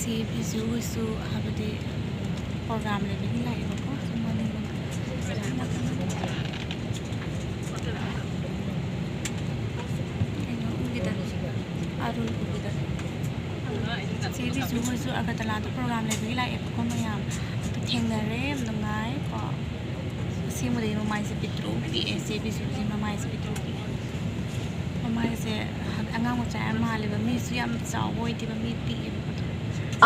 비주 huisu habadi program le bigi lai ba ko sumani arul ugida si bisu huisu agatala to program le bigi lai ko mayam to thengnare namngai ko si mo de mamai se pitru bi se bisu si mamai se pitru mamai se angang mo cha ma le ba mi su yam chaw hoi ti ba mi pi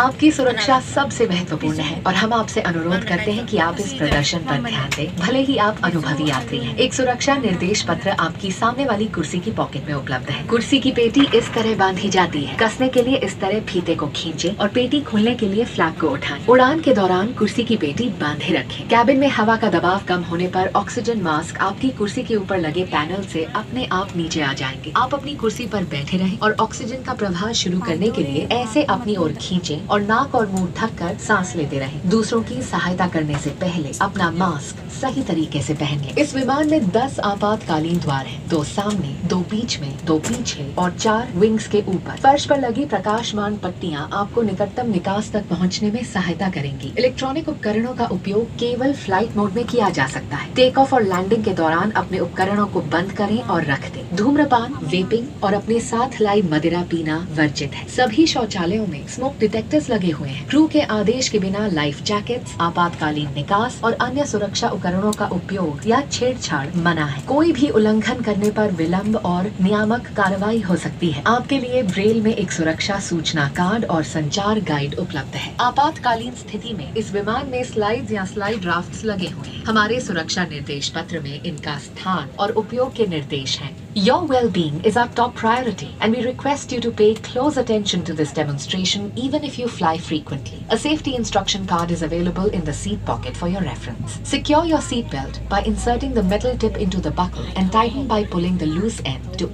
आपकी सुरक्षा सबसे महत्वपूर्ण है और हम आपसे अनुरोध करते हैं कि आप इस प्रदर्शन पर ध्यान दें, भले ही आप अनुभवी यात्री हैं। एक सुरक्षा निर्देश पत्र आपकी सामने वाली कुर्सी की पॉकेट में उपलब्ध है। कुर्सी की पेटी इस तरह बांधी जाती है। कसने के लिए इस तरह फीते को खींचे और पेटी खोलने के लिए फ्लैप को उठाएं। उड़ान के दौरान कुर्सी की पेटी बांधे रखें। कैबिन में हवा का दबाव कम होने पर ऑक्सीजन मास्क आपकी कुर्सी के ऊपर लगे पैनल से अपने आप नीचे आ जाएंगे। आप अपनी कुर्सी पर बैठे रहें और ऑक्सीजन का प्रवाह शुरू करने के लिए ऐसे अपनी ओर खींचें और नाक और मुंह ढककर सांस लेते रहें। दूसरों की सहायता करने से पहले अपना मास्क सही तरीके से पहन लें। इस विमान में 10 आपातकालीन द्वार हैं, 2 सामने, 2 बीच में, 2 पीछे और 4 विंग्स के ऊपर। फर्श पर लगी प्रकाशमान पट्टियां आपको निकटतम निकास तक पहुंचने में सहायता करेंगी। इलेक्ट्रॉनिक उपकरणों का उपयोग केवल फ्लाइट मोड में किया जा सकता है। टेक ऑफ और लैंडिंग के दौरान अपने उपकरणों को बंद करें और रख दें। धूम्रपान, वेपिंग और अपने साथ लाई मदिरा पीना वर्जित है। सभी शौचालयों में स्मोक डिटेक्टर्स लगे हुए हैं। क्रू के आदेश के बिना लाइफ जैकेट्स, आपातकालीन निकास और अन्य सुरक्षा उपकरणों का उपयोग या छेड़छाड़ मना है। कोई भी उल्लंघन करने पर विलंब और नियामक कार्रवाई हो सकती है। आपके लिए ब्रेल में एक सुरक्षा सूचना कार्ड और संचार गाइड उपलब्ध है। आपातकालीन स्थिति में इस विमान में स्लाइड्स या स्लाइड ड्राफ्ट्स लगे हुए हैं। हमारे सुरक्षा निर्देश पत्र में इनका स्थान और उपयोग के निर्देश हैं। Your well-being is our top priority and we request you to pay close attention to this demonstration even if you fly frequently. A safety instruction card is available in the seat pocket for your reference. Secure your seat belt by inserting the metal tip into the buckle and tighten by pulling the loose end to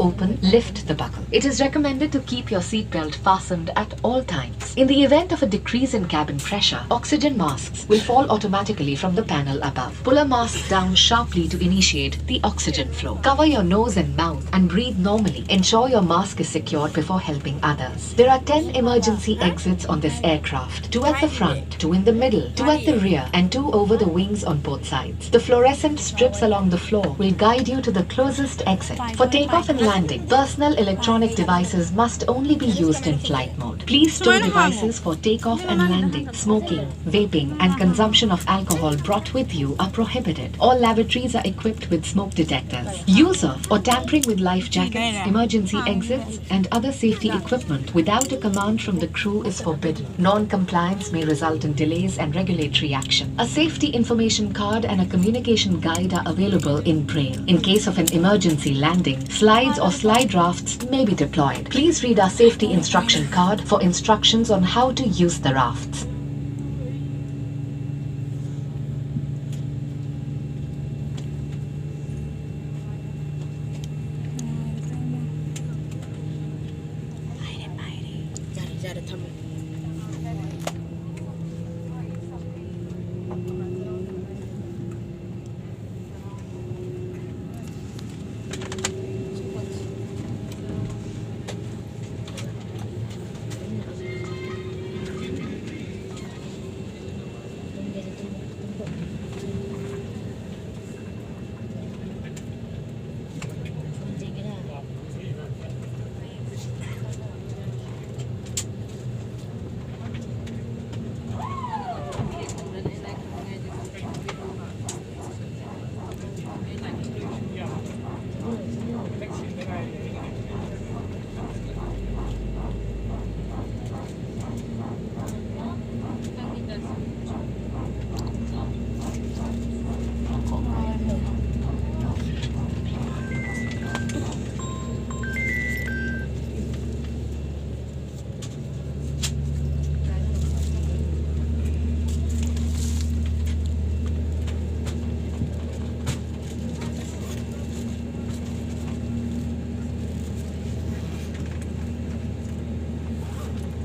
lift the buckle. It is recommended to keep your seat belt fastened at all times. In the event of a decrease in cabin pressure, oxygen masks will fall automatically from the panel above. Pull a mask down sharply to initiate the oxygen flow. Cover your nose and mouth and breathe normally. Ensure your mask is secured before helping others. There are 10 emergency exits on this aircraft, 2 at the front, 2 in the middle, 2 at the rear and 2 over the wings on both sides. The fluorescent strips along the floor will guide you to the closest exit. For takeoff and landing, personal electronic devices must only be used in flight mode. Please store devices for takeoff and landing. Smoking, vaping and consumption of alcohol brought with you are prohibited. All lavatories are equipped with smoke detectors. Use of or tampering with life jackets, emergency exits and other safety equipment without a command from the crew is forbidden. Non-compliance may result in delays and regulatory action. A safety information card and a communication guide are available in Braille. In case of an emergency landing, slides or slide rafts may be deployed. Please read our safety instruction card for instructions on how to use the rafts.